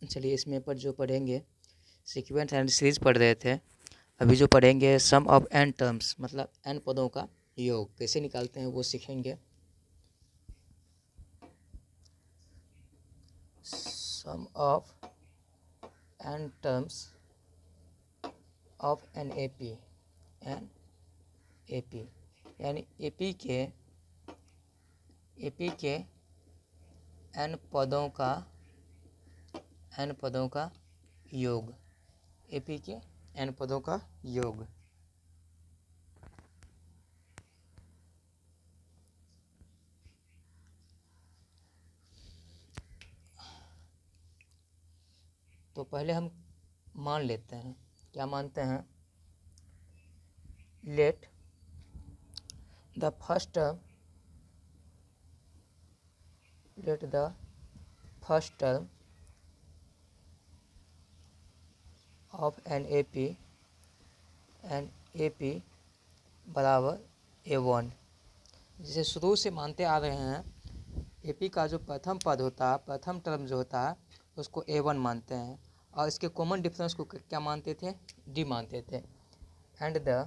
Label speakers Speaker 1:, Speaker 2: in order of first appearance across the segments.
Speaker 1: चलिए इसमें पर जो पढ़ेंगे सीक्वेंस एंड सीरीज पढ़ रहे थे, अभी जो पढ़ेंगे सम ऑफ एन टर्म्स, मतलब एन पदों का योग कैसे निकालते हैं वो सीखेंगे। Sum of n terms of an AP यानी एपी के एन पदों का योग, एपी के एन पदों का योग। तो पहले हम मान लेते हैं, क्या मानते हैं, let the first term of an AP बराबर A1। जिसे शुरू से मानते आ रहे हैं, एपी का जो प्रथम पद होता है, प्रथम टर्म जो होता है उसको A1 मानते हैं, और इसके कॉमन डिफरेंस को क्या मानते थे, D मानते थे। And the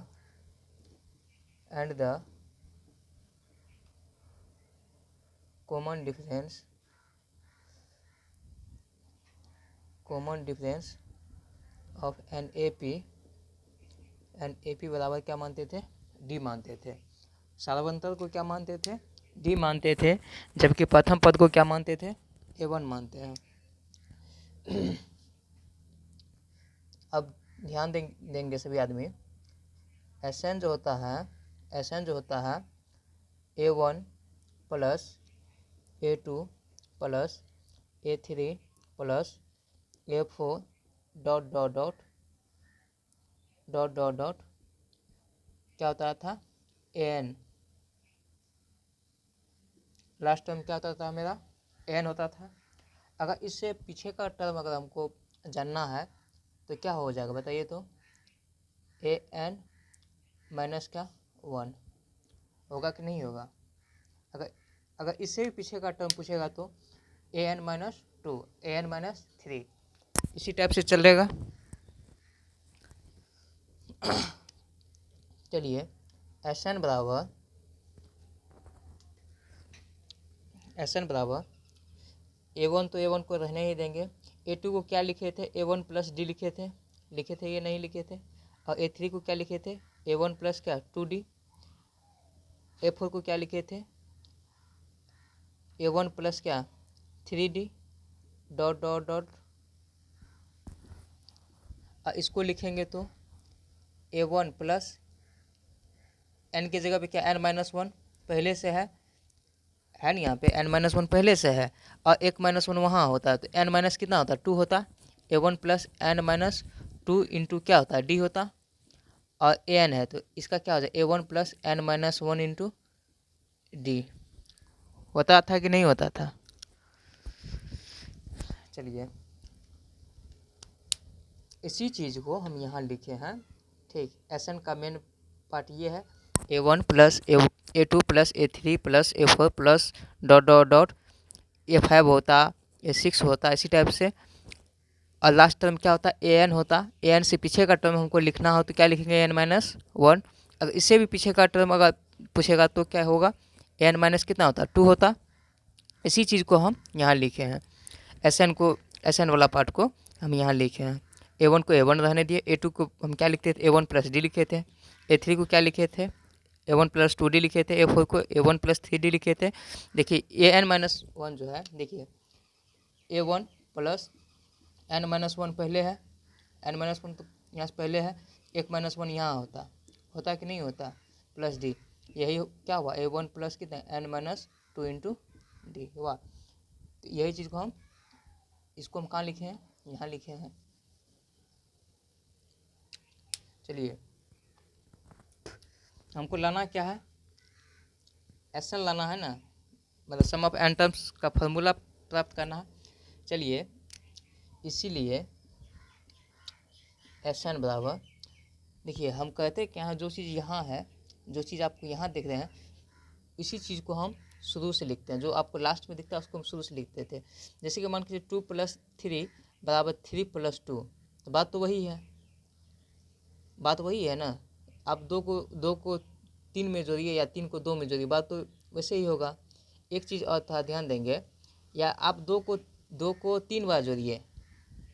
Speaker 1: common difference of an AP बराबर क्या मानते थे, D मानते थे। सार्वंतर को क्या मानते थे, D मानते थे, जबकि प्रथम पद को क्या मानते थे, A1 मानते हैं। अब ध्यान देंगे सभी आदमी, Sn जो होता है A1 plus A2 plus A3 plus A4 dot dot dot dot dot dot क्या होता था, An। लास्ट टर्म क्या होता था मेरा, An होता था। अगर इससे पीछे का टर्म अगर हमको जानना है तो क्या हो जाएगा बताइए, तो An माइनस का 1 होगा कि नहीं होगा। अगर इससे भी पीछे का टर्म पूछेगा तो An माइनस 2, An माइनस 3, इसी टाइप से चलेगा। चलिए Sn बराबर A1 तो A1 को रहने ही देंगे। A2 को क्या लिखे थे, A1 प्लस D लिखे थे ये नहीं लिखे थे। और A3 को क्या लिखे थे, A1 प्लस क्या 2D। A4 को क्या लिखे थे, A1 प्लस क्या 3D डॉट डॉट डॉट। इसको लिखेंगे तो A1 प्लस n की जगह पे क्या n माइनस 1 पहले से है नहीं, यहाँ पे n माइनस 1 पहले से है और 1 माइनस 1 वहाँ होता है, तो n माइनस कितना होता है 2 होता। A1 plus n minus 2 into क्या होता है D होता, और An है तो इसका क्या हो जाए A1 plus n minus 1 into D। होता था कि नहीं होता था। चलिए इसी चीज़ को हम यहाँ लिखे हैं, ठीक। Sn का मेन पार्ट ये है, A1 plus A2 plus A3 plus A4 plus dot dot dot A5 होता, A6 होता, इसी टाइप से। और लास्ट टर्म क्या होता, An होता। An से पीछे का टर्म हमको लिखना हो तो क्या लिखेंगे N माइनस 1। अगर इससे भी पीछे का टर्म अगर पूछेगा तो क्या होगा, N माइनस कितना होता 2 होता। इसी चीज़ को हम यहाँ लिखे हैं, Sn वाला पार्ट को हम यहाँ लिखे हैं। A1 को A1 रहने दिए, A2 को हम क्या लिखते थे A1 प्लस D लिखे थे, A3 को क्या लिखे थे A1 प्लस 2D लिखे थे, A4 को A1 प्लस 3D लिखे थे। देखिए An माइनस 1 जो है, देखिए A1 प्लस n माइनस 1 पहले है, n माइनस 1 तो यहाँ से पहले है, 1 माइनस 1 यहाँ होता कि नहीं होता, प्लस D। यही क्या हुआ A1 प्लस कितना n माइनस 2 इंटू D हुआ। तो यही चीज़ को इसको हम कहाँ लिखे हैं, यहाँ लिखे हैं। चलिए हमको लाना क्या है, Sn लाना है ना, मतलब सम ऑफ एन टर्म्स का फॉर्मूला प्राप्त करना है। चलिए इसीलिए Sn बराबर, देखिए हम कहते हैं कि यहाँ जो चीज़ यहाँ है, जो चीज़ आपको यहाँ दिख रहे हैं, इसी चीज़ को हम शुरू से लिखते हैं, जो आपको लास्ट में दिखता है उसको हम शुरू से लिखते थे। जैसे कि मान लीजिए 2+3 बराबर 3+2, तो बात तो वही है, बात वही है ना। आप दो को 3 में जोड़िए या 3 को 2 में जोड़िए, बात तो वैसे ही होगा। एक चीज़ और था, ध्यान देंगे, या आप 2 को 3 बार जोड़िए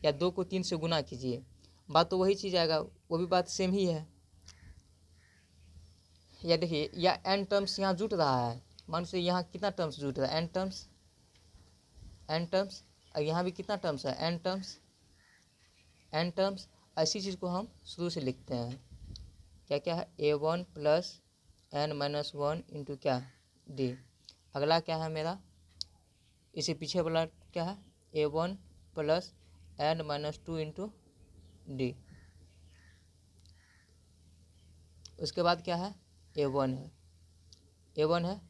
Speaker 1: या 2 को 3 से गुना कीजिए, बात तो वही चीज़ आएगा, वो भी बात सेम ही है। या देखिए, या एन टर्म्स यहाँ जुट रहा है, मान से यहाँ कितना टर्म्स जुट रहा है, एन टर्म्स, और यहाँ भी कितना टर्म्स है, एन टर्म्स। ऐसी चीज़ को हम शुरू से लिखते हैं, क्या क्या है, A1 प्लस n-1 इंटू क्या, डी। अगला क्या है मेरा, इसे पीछे वाला क्या है, A1 plus n-2 into D. उसके बाद क्या है, A1 है, A1 है,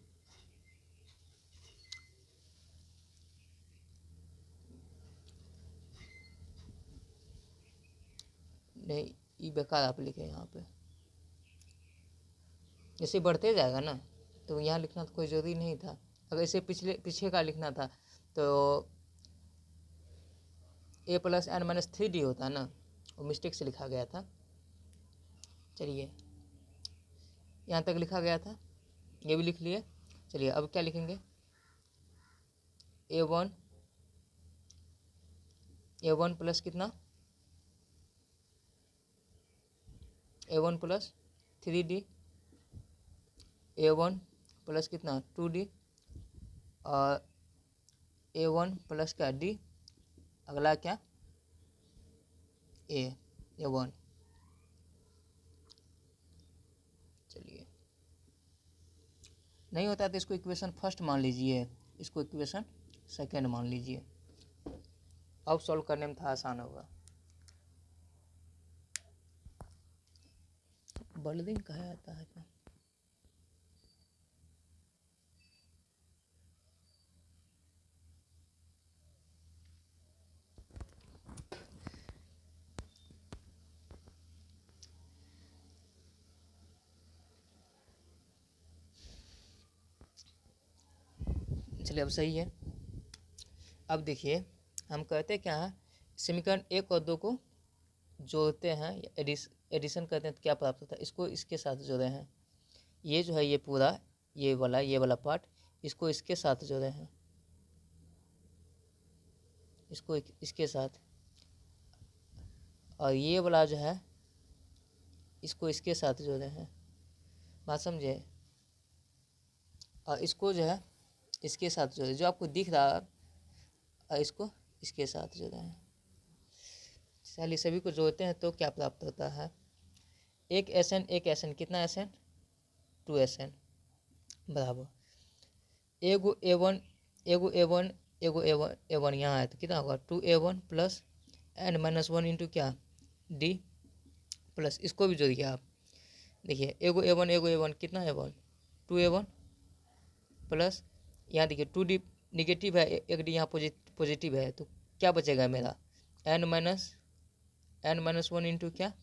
Speaker 1: नहीं ये बेकार आप लिखे यहाँ पे, इसे बढ़ते जाएगा ना, तो यहाँ लिखना तो कोई ज़रूरी नहीं था। अगर इसे पीछे का लिखना था तो A प्लस n-3d होता ना, वो मिस्टेक से लिखा गया था। चलिए यहाँ तक लिखा गया था, ये भी लिख लिए। चलिए अब क्या लिखेंगे, A1 प्लस कितना, A1 plus 3d, A1 plus कितना 2d, और A1 प्लस क्या d, अगला क्या A1। चलिए नहीं होता तो इसको इक्वेशन फर्स्ट मान लीजिए, इसको इक्वेशन सेकेंड मान लीजिए, अब सॉल्व करने में था आसान होगा। बल्दिंग कहा जाता है क्या, चलिए अब सही है। अब देखिए हम कहते हैं क्या है, समीकरण 1 और 2 को जोड़ते हैं, एडिशन करते हैं तो क्या प्राप्त होता है, इसको इसके साथ जोड़े हैं, ये जो है ये पूरा ये वाला पार्ट, इसको इसके साथ जोड़े हैं, इसको इसके साथ, और ये वाला जो है इसको इसके साथ जोड़े हैं, बात समझे। और इसको जो है इसके साथ जोड़े, जो आपको दिख रहा है, और इसको इसके साथ जोड़े हैं। चलिए सभी को जोड़ते हैं तो क्या प्राप्त होता है, एक SN कितना SN, 2SN बराबर एगो A1 यहाँ है तो कितना होगा 2A1 प्लस n-1 इंटू क्या D, प्लस इसको भी जोड़िए आप, देखिए एगो A1 कितना A1 2A1 प्लस यहाँ देखिए 2D निगेटिव है, एक D यहाँ पॉजिटिव है, तो क्या बचेगा मेरा n-1 इंटू क्या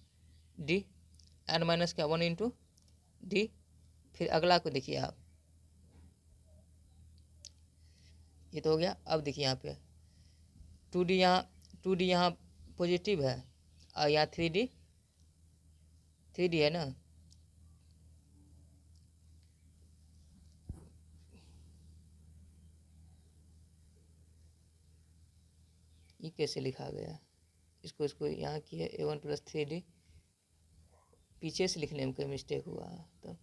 Speaker 1: D, n- क्या 1 इंटू D। फिर अगला को देखिए आप, ये तो हो गया। अब देखिए यहाँ पे 2D यहाँ पॉजिटिव है, और यहाँ 3D है ना, ये कैसे लिखा गया, इसको यहाँ किया A1 प्लस 3D, पीछे से लिखने में कोई मिस्टेक हुआ है तो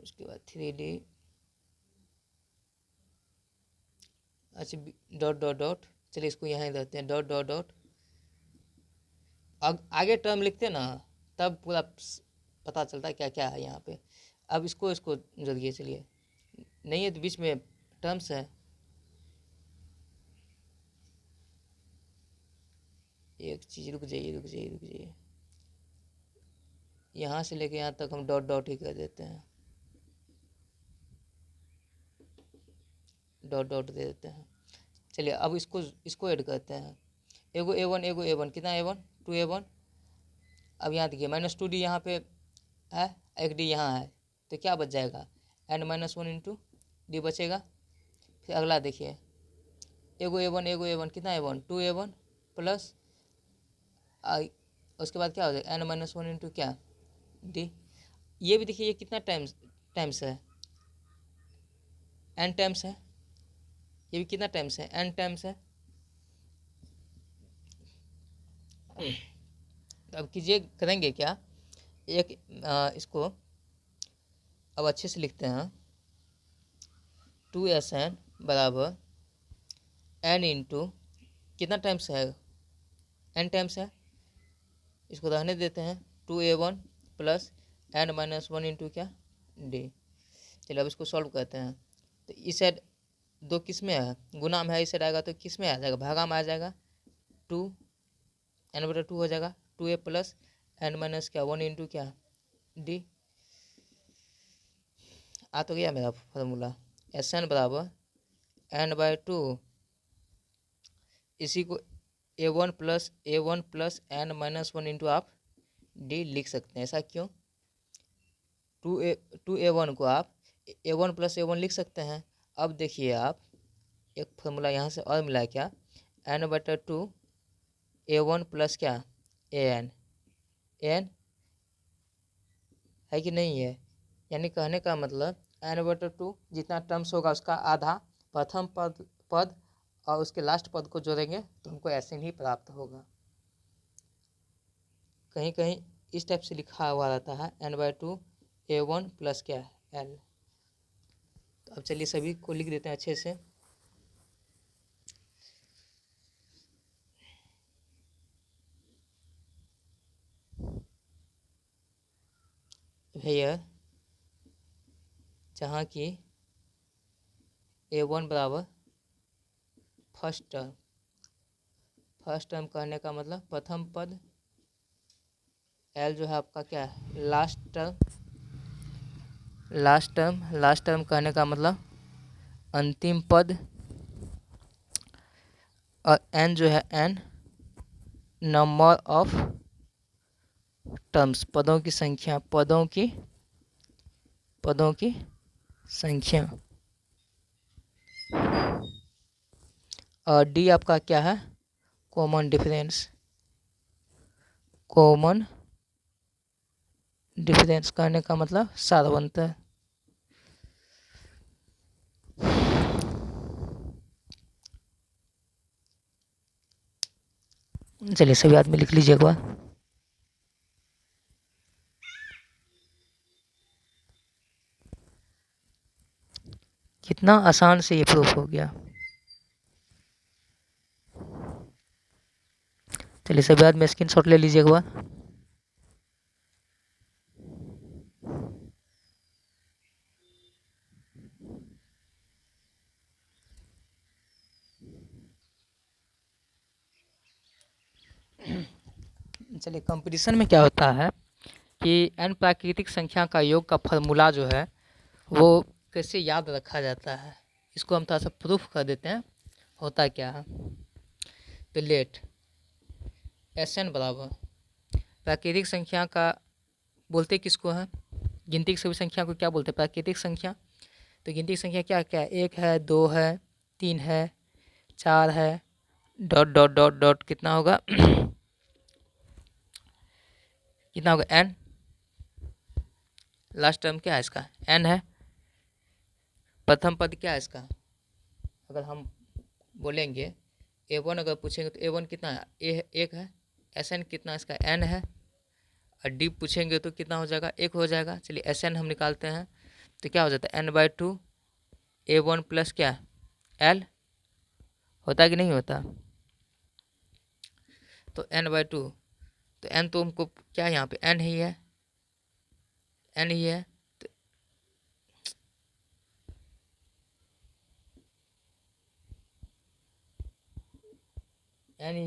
Speaker 1: उसके बाद 3D, अच्छा डॉट, चलिए इसको यहाँ ही रहते हैं डॉट, आगे टर्म लिखते ना तब पूरा पता चलता है क्या क्या है यहाँ पे। अब इसको जोड़िए, चलिए नहीं है तो बीच में टर्म्स है, एक चीज़ रुक जाइए, यहाँ से लेके यहाँ तक हम डॉट ही कर देते हैं, डॉट दे देते हैं। चलिए अब इसको ऐड करते हैं, एगो A1 कितना A1 2A1, अब यहाँ देखिए -2D यहाँ पे है, एक डी यहाँ है, तो क्या बच जाएगा n minus one into D बचेगा। फिर अगला देखिए, एगो ए वन कितना ए वन 2a1 प्लस उसके बाद क्या हो जाएगा n माइनस वन इंटू क्या डी। ये भी देखिए ये कितना टाइम्स है, n टाइम्स है, ये भी कितना टाइम्स है n टाइम्स है। अब कीजिए करेंगे क्या, एक इसको अब अच्छे से लिखते हैं, 2SN बराबर n इंटू कितना टाइम्स है n टाइम्स है, इसको रहने देते हैं 2a1 plus n minus one into क्या डी। चलिए अब इसको सॉल्व करते हैं, तो इस साइड दो किस में है, गुना में है, इस साइड आएगा तो किस में आ जाएगा, भागा में आ जाएगा, 2 हो जाएगा, 2a प्लस n माइनस क्या वन इंटू क्या डी। आ तो गया मेरा फार्मूला, SN बराबर n/2 इसी को a1 plus n minus one into आप डी लिख सकते हैं। ऐसा क्यों, 2a1 को आप a1 प्लस a1 लिख सकते हैं। अब देखिए आप एक फार्मूला यहाँ से और मिला क्या, n/2 a1 प्लस क्या an है कि नहीं है, यानी कहने का मतलब n/2 जितना टर्म्स होगा उसका आधा प्रथम पद और उसके लास्ट पद को जोड़ेंगे तो हमको ऐसे ही प्राप्त होगा। कहीं कहीं इस टाइप से लिखा हुआ रहता है n/2 a1 प्लस क्या l। तो अब चलिए सभी को लिख देते हैं अच्छे से। भैया जहाँ की a1 बराबर फर्स्ट टर्म कहने का मतलब प्रथम पद, l जो है आपका क्या है लास्ट टर्म कहने का मतलब अंतिम पद, और n जो है n नंबर ऑफ टर्म्स, पदों की संख्या, पदों की संख्या, और d आपका क्या है कॉमन डिफरेंस कहने का मतलब सारवंतर। चलिए सभी आदमी लिख लीजिए एक बार। कितना आसान से ये प्रूफ हो गया। चलिए सभी आदमी स्क्रीनशॉट ले लीजिए एक बार। चलिए कंपटीशन में क्या होता है कि n प्राकृतिक संख्या का योग का फॉर्मूला जो है वो कैसे याद रखा जाता है, इसको हम थोड़ा सा प्रूफ कर देते हैं होता क्या है। तो लेट SN बराबर प्राकृतिक संख्या का बोलते किसको है, गिनती की सभी संख्या को क्या बोलते हैं प्राकृतिक संख्या। तो गिनती की संख्या क्या क्या है, 1 है 2 है 3 है 4 है डॉट डॉट डॉट डॉट कितना होगा कितना होगा n, लास्ट टर्म क्या है इसका n है, प्रथम पद क्या है इसका, अगर हम बोलेंगे a1 अगर पूछेंगे तो a1 कितना है एक है, SN कितना इसका n है, और d पूछेंगे तो कितना हो जाएगा 1 हो जाएगा। चलिए SN हम निकालते हैं तो क्या हो जाता है n/2 a1 प्लस क्या l होता है कि नहीं होता। तो n/2 तो n तो हमको क्या है यहाँ पे n ही है तो n ही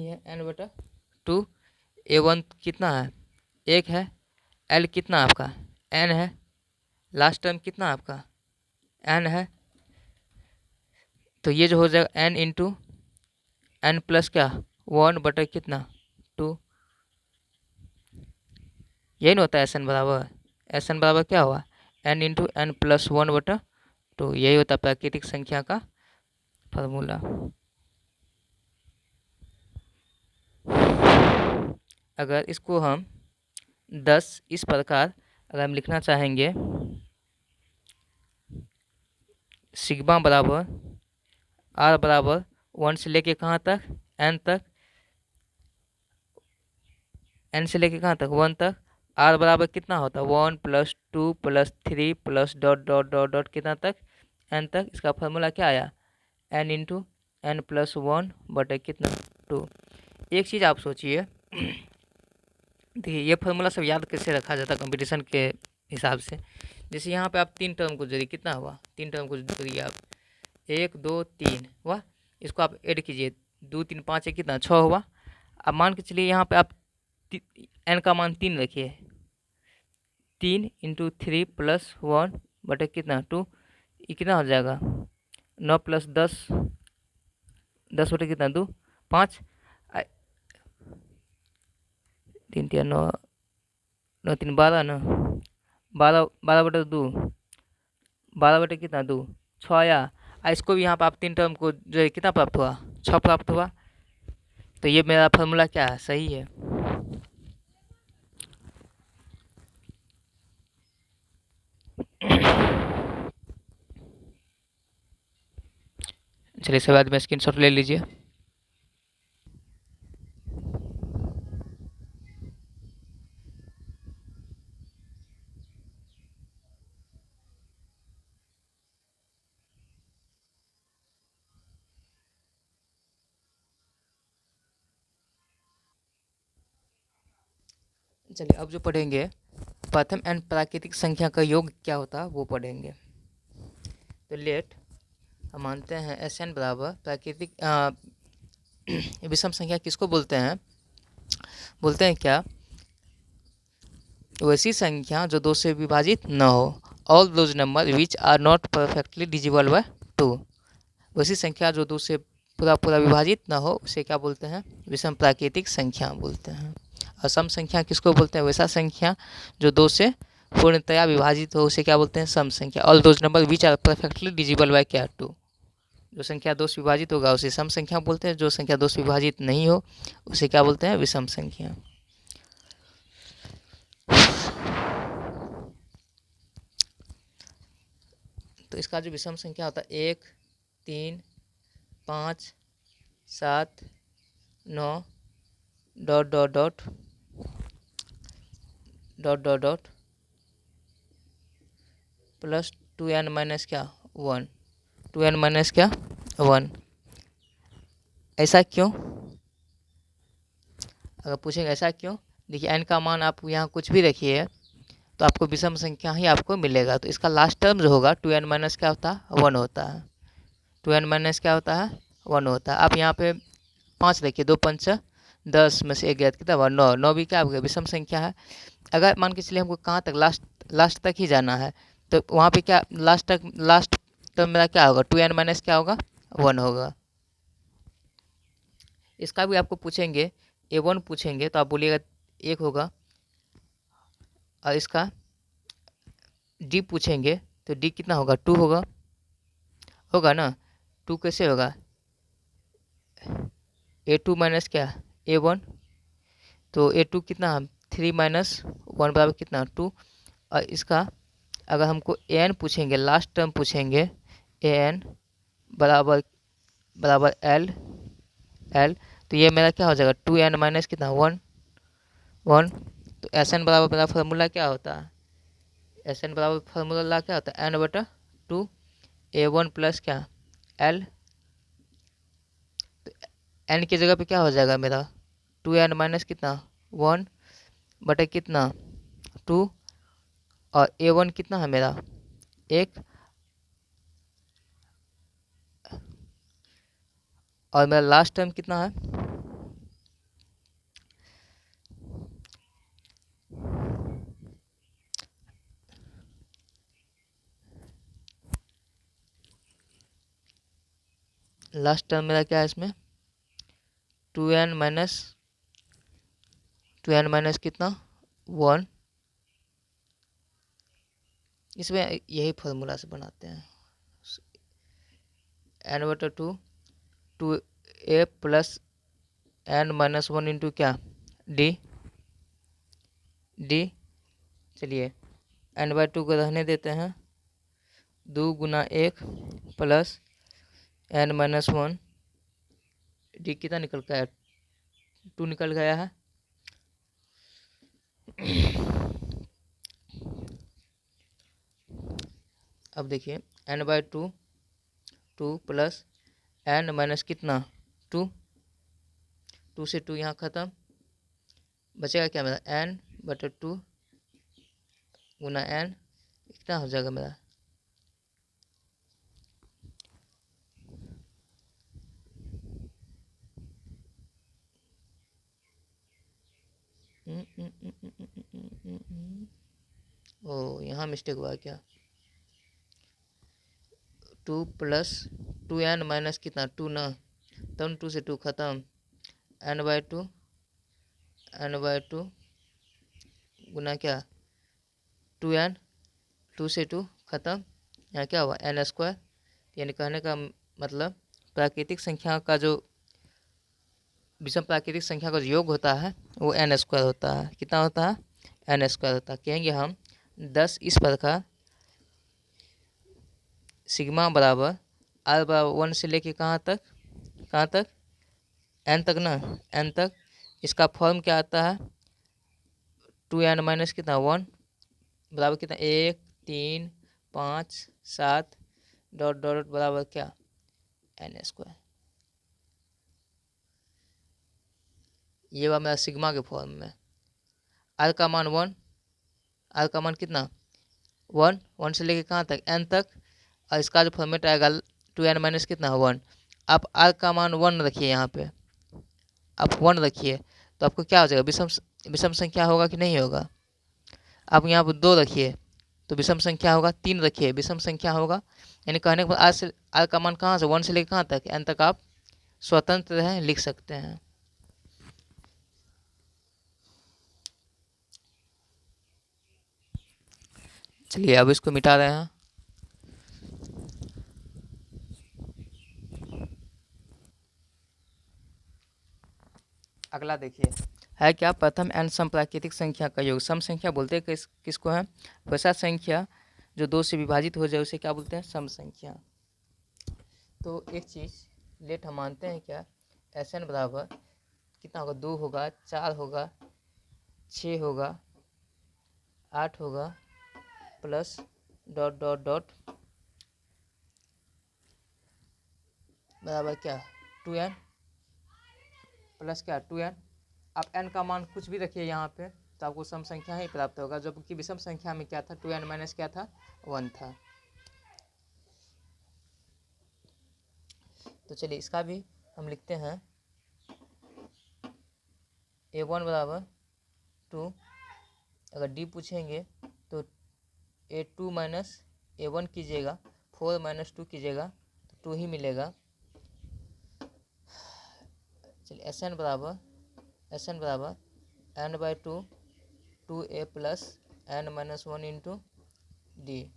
Speaker 1: है n/2 a1 कितना है 1 है, l कितना आपका n है, लास्ट टर्म कितना आपका n है, तो ये जो हो जाएगा n इंटू n प्लस क्या 1 कितना 2, यही ना होता है SN बराबर एस एन बराबर क्या हुआ, एन इंटू एन प्लस 1/2। यही होता है प्राकृतिक संख्या का फार्मूला। अगर इसको हम 10 इस प्रकार अगर हम लिखना चाहेंगे, सिग्मा बराबर आर बराबर 1 से लेके कहाँ तक, एन तक, एन से लेके कहाँ तक 1 तक। आर बराबर कितना होता है 1 + 2 + 3 plus dot dot dot dot कितना तक, एन तक। इसका फार्मूला क्या आया, एन इंटू एन प्लस 1 कितना 2। एक चीज़ आप सोचिए, देखिए ये फार्मूला सब याद कैसे रखा जाता है कंपटीशन के हिसाब से। जैसे यहाँ पे आप 3 टर्म को जोड़िए, कितना हुआ 3 टर्म को जोड़िए आप, 1 2 3 हुआ। इसको आप ऐड कीजिए, 2 3 5 है कितना 6 हुआ। अब मान के चलिए यहाँ पे आप एन का मान 3 रखिए, 3 इंटू 3 + 1 कितना 2। ये कितना हो जाएगा 9 + 10, 10 कितना 2 5, 3 3 9, 9 3 12 ना, 12 12/2, 12 कितना 2 6 आया। इसको भी यहाँ पर आप 3 टर्म को जो है कितना प्राप्त हुआ 6 प्राप्त हुआ। तो ये मेरा फार्मूला क्या है, सही है। चलिए इसके बाद में स्क्रीनशॉट ले लीजिए। चलिए अब जो पढ़ेंगे प्रथम एंड प्राकृतिक संख्या का योग क्या होता है वो पढ़ेंगे। तो लेट हम मानते हैं एस एन बराबर प्राकृतिक विषम संख्या किसको बोलते हैं, बोलते हैं क्या, वैसी संख्या जो 2 से विभाजित न हो, all those number which are not perfectly divisible by 2। वैसी संख्या जो 2 से पूरा पूरा विभाजित न हो उसे क्या बोलते हैं, विषम प्राकृतिक संख्या बोलते हैं। और सम संख्या किसको बोलते हैं, वैसा संख्या जो 2 से पूर्णतया विभाजित हो उसे क्या बोलते हैं, सम संख्या। All those number which are perfectly divisible by क्या 2। जो संख्या 2 से विभाजित होगा उसे सम संख्या बोलते हैं, जो संख्या 2 से विभाजित नहीं हो उसे क्या बोलते हैं, विषम संख्या। तो इसका जो विषम संख्या होता है 1 3 5 7 9 dot dot dot dot dot dot plus 2n minus क्या 1, 2n माइनस क्या 1। ऐसा क्यों, अगर पूछेंगे ऐसा क्यों, देखिए n का मान आप यहाँ कुछ भी रखिए तो आपको विषम संख्या ही आपको मिलेगा। तो इसका लास्ट टर्म जो होगा 2n माइनस क्या होता है 1 होता है, 2n माइनस क्या होता है 1 होता है। आप यहाँ पे 5 रखिए, 2 5 10 में से 1 गया कितना हुआ 9, 9 भी क्या आपका विषम संख्या है। अगर मान के चलिए हमको कहाँ तक लास्ट तक ही जाना है तो वहाँ पे क्या लास्ट टर्म मेरा क्या होगा 2n माइनस क्या होगा 1 होगा। इसका भी आपको पूछेंगे a1 पूछेंगे तो आप बोलिएगा 1 होगा, और इसका d पूछेंगे तो d कितना होगा 2 होगा, होगा ना। 2 कैसे होगा, a2 माइनस क्या a1, तो a2 कितना 3 माइनस 1 बराबर कितना 2। और इसका अगर हमको an पूछेंगे, लास्ट टर्म पूछेंगे an बराबर बराबर l, तो ये मेरा क्या हो जाएगा 2n माइनस कितना 1 1। तो एस एन बराबर मेरा फार्मूला क्या होता है, एस एन बराबर फार्मूला क्या होता है n/2 a1 प्लस क्या l। तो n की जगह पे क्या हो जाएगा मेरा 2n माइनस कितना 1 कितना 2, और a1 कितना है मेरा 1, और मेरा लास्ट टर्म कितना है, लास्ट टर्म मेरा क्या है इसमें 2n माइनस कितना 1, इसमें यही फॉर्मूला से बनाते हैं, n/2 2a plus n-1 into क्या d। चलिए n/2 को रहने देते हैं, 2 गुना 1 प्लस n-1, d कितना निकल गया है, 2 निकल गया है। अब देखिए n/2 2 प्लस n माइनस कितना 2, 2 से 2 यहाँ ख़त्म, बचेगा क्या मेरा n/2 गुना n, कितना हो जाएगा मेरा, ओ यहाँ मिस्टेक हुआ क्या, 2 प्लस 2n माइनस कितना 2 ना, तब 2 से 2 ख़त्म, n/2 गुना क्या 2n, 2 से 2 ख़त्म, यहाँ क्या हुआ n², यानी कहने का मतलब प्राकृतिक संख्या का जो विषम प्राकृतिक संख्या का जो योग होता है वो n² होता है, कितना होता है n² होता है। कहेंगे हम 10 इस प्रकार सिग्मा बराबर r बराबर 1 से लेके कहाँ तक n तक ना, n तक, इसका फॉर्म क्या आता है 2n माइनस कितना 1 बराबर कितना 1 3 5 7 डॉट डॉट बराबर क्या n²। ये हुआ मेरा सिग्मा के फॉर्म में, r का मान 1, r का मान कितना 1 से लेके कहाँ तक n तक, और इसका जो फॉर्मेट आएगा 2n माइनस कितना 1। आप r का मान 1 रखिए, यहाँ पे आप 1 रखिए तो आपको क्या हो जाएगा, विषम संख्या होगा कि नहीं होगा। आप यहाँ पर 2 रखिए तो विषम संख्या होगा, 3 रखिए विषम संख्या होगा, यानी कहने के बाद r का मान कहाँ से 1 से लेकर कहाँ तक n तक आप स्वतंत्र हैं, लिख सकते हैं। चलिए अब इसको मिटा रहे हैं। अगला देखिए है क्या, प्रथम n सम प्राकृतिक संख्या का योग। सम संख्या बोलते हैं किसको है, वैसा संख्या जो 2 से विभाजित हो जाए उसे क्या बोलते हैं, सम संख्या। तो एक चीज़ लेट हम मानते हैं क्या, Sn बराबर कितना होगा, 2 होगा, 4 होगा, 6 होगा, 8 होगा, प्लस डॉट डॉट डॉट बराबर क्या 2n प्लस क्या 2n। आप n का मान कुछ भी रखिए यहाँ पे तो आपको सम संख्या ही प्राप्त होगा, जबकि विषम संख्या में क्या था 2n माइनस क्या था 1 था। तो चलिए इसका भी हम लिखते हैं, a1 बराबर 2, अगर d पूछेंगे तो a2 माइनस a1 कीजिएगा, 4 माइनस 2 कीजिएगा तो 2 ही मिलेगा। चलिए Sn बराबर n/2 2a plus n-1 into D.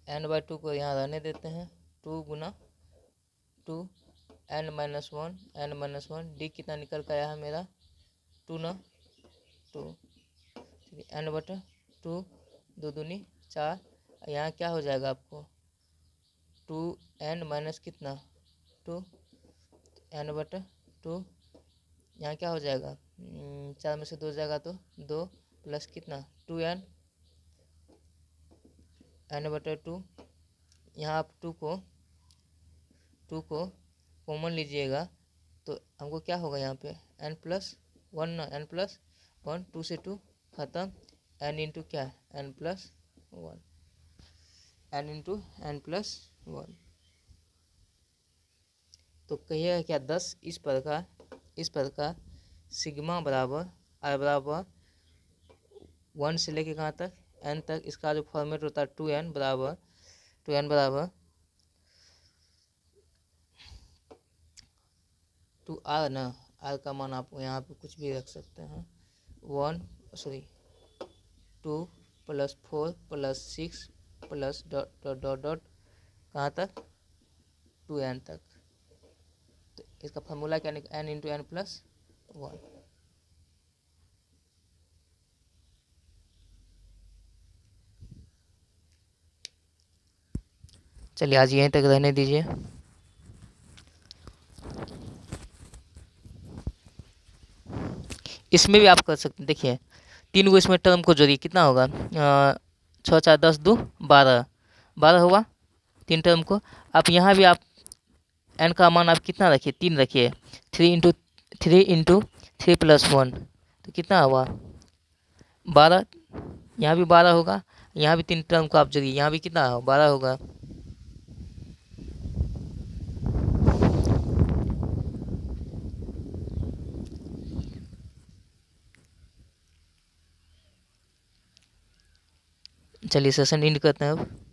Speaker 1: n/2 को यहाँ रहने देते हैं, 2 गुना 2 n-1 डी कितना निकल कर आया है मेरा 2 ना 2, n/2 2 दूनी 4, यहाँ क्या हो जाएगा आपको 2n माइनस कितना 2, n/2 यहाँ क्या हो जाएगा 4 में से 2 जाएगा तो 2 प्लस कितना 2n n/2, यहाँ आप 2 को कॉमन लीजिएगा तो हमको क्या होगा यहाँ पे n+1 ना n+1, 2 से 2 ख़त्म, n इंटू क्या n+1, n इंटू n+1। तो कहिएगा क्या 10 इस प्रकार सिग्मा बराबर r बराबर 1 से लेके कहाँ तक n तक, इसका जो फॉर्मेट होता है 2n बराबर टू आर ना, आर का मान आप यहाँ पे कुछ भी रख सकते हैं। 2 + 4 + 6 plus dot dot dot dot कहाँ तक, 2n तक। तो इसका फॉर्मूला क्या निकला, n × n + 1। चलिए आज यहीं तक रहने दीजिए। इसमें भी आप कर सकते हैं, देखिए 3 गो इसमें टर्म को जोड़िए, कितना होगा, 6 4 10 2 12, 12 हुआ 3 टर्म को। आप यहाँ भी आप एन का मान आप कितना रखिए, 3 रखिए। 3 × 3 + 1 तो कितना हुआ, 12। यहाँ भी 12 होगा, यहाँ भी 3 टर्म को आप जोड़िए, यहाँ भी कितना 12 होगा। चलिए सेशन एंड करते हैं अब।